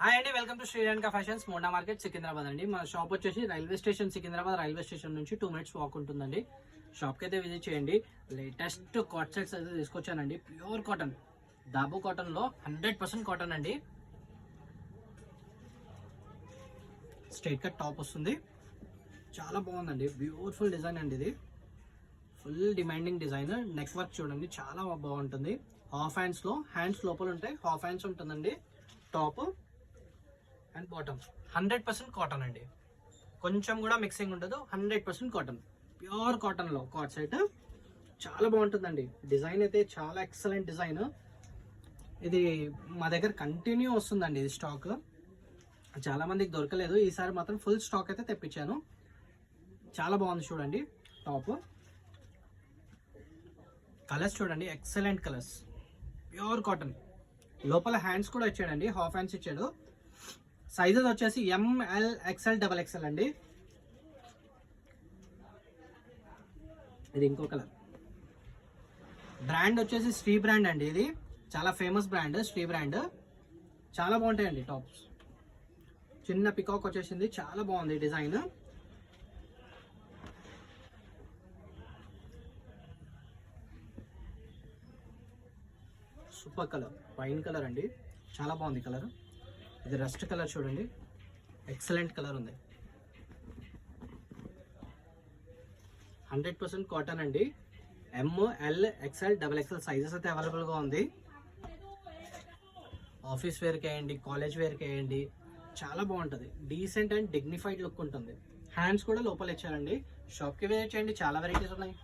Hi అండి, welcome to Sri Lanka fashions Monda market Secunderabad అండి. మన షాప్ వచ్చేసి railway station Secunderabad railway station నుంచి 2 minutes వాక్ ఉంటుందండి. షాప్కి అయితే విజిట్ చేయండి. లేటెస్ట్ కాట్ సెట్స్ అయితే తీసుకొచ్చానండి. ప్యూర్ కాటన్, దాబు కాటన్లో 100% కాటన్ అండి. స్ట్రైట్ కట్ టాప్ వస్తుంది, చాలా బాగుందండి. బ్యూటిఫుల్ డిజైన్ అండి, ఇది full demanding design. Neck work చూడండి, చాలా బాగుంటుంది. హాఫ్ హ్యాండ్స్లో, హ్యాండ్స్ లోపల ఉంటాయి, హాఫ్ హ్యాండ్స్ ఉంటుందండి. టాప్ అండ్ బాటమ్ 100% కాటన్ అండి. కొంచెం కూడా మిక్సింగ్ ఉండదు, 100% కాటన్. ప్యూర్ కాటన్లో కాట్ సెట్ చాలా బాగుంటుందండి. డిజైన్ అయితే చాలా ఎక్సలెంట్ డిజైన్. ఇది మా దగ్గర కంటిన్యూ వస్తుందండి. ఇది స్టాక్ చాలా మందికి దొరకలేదు, ఈసారి మాత్రం ఫుల్ స్టాక్ అయితే తెప్పించాను. చాలా బాగుంది చూడండి. టాప్ కలర్స్ చూడండి, ఎక్సలెంట్ కలర్స్. ప్యూర్ కాటన్, లోపల హ్యాండ్స్ కూడా ఇచ్చాడండి, హాఫ్ హ్యాండ్స్ ఇచ్చాడు. సైజెస్ వచ్చేసి ML XL XXL అండి. ఇది ఇంకో కలర్. బ్రాండ్ వచ్చేసి శ్రీ బ్రాండ్ అండి. ఇది చాలా ఫేమస్ బ్రాండ్, శ్రీ బ్రాండ్. చాలా బాగుంటాయండి టాప్స్. చిన్న పికాక్ వచ్చేసింది, చాలా బాగుంది design. Super colour, wine colour అండి, చాలా బాగుంది కలర్. ఇది రస్ట్ కలర్ చూడండి, ఎక్సలెంట్ కలర్ ఉంది. 100% కాటన్ అండి. ML XL XXL సైజెస్ అయితే అవైలబుల్గా ఉంది. ఆఫీస్ వేర్కి వేయండి, కాలేజ్ వేర్కి వేయండి, చాలా బాగుంటుంది. డీసెంట్ అండ్ డిగ్నిఫైడ్ లుక్ ఉంటుంది. హ్యాండ్స్ కూడా లోపల ఇచ్చారండి. షాప్కి విజిట్ చేయండి, చాలా వెరైటీస్ ఉన్నాయి.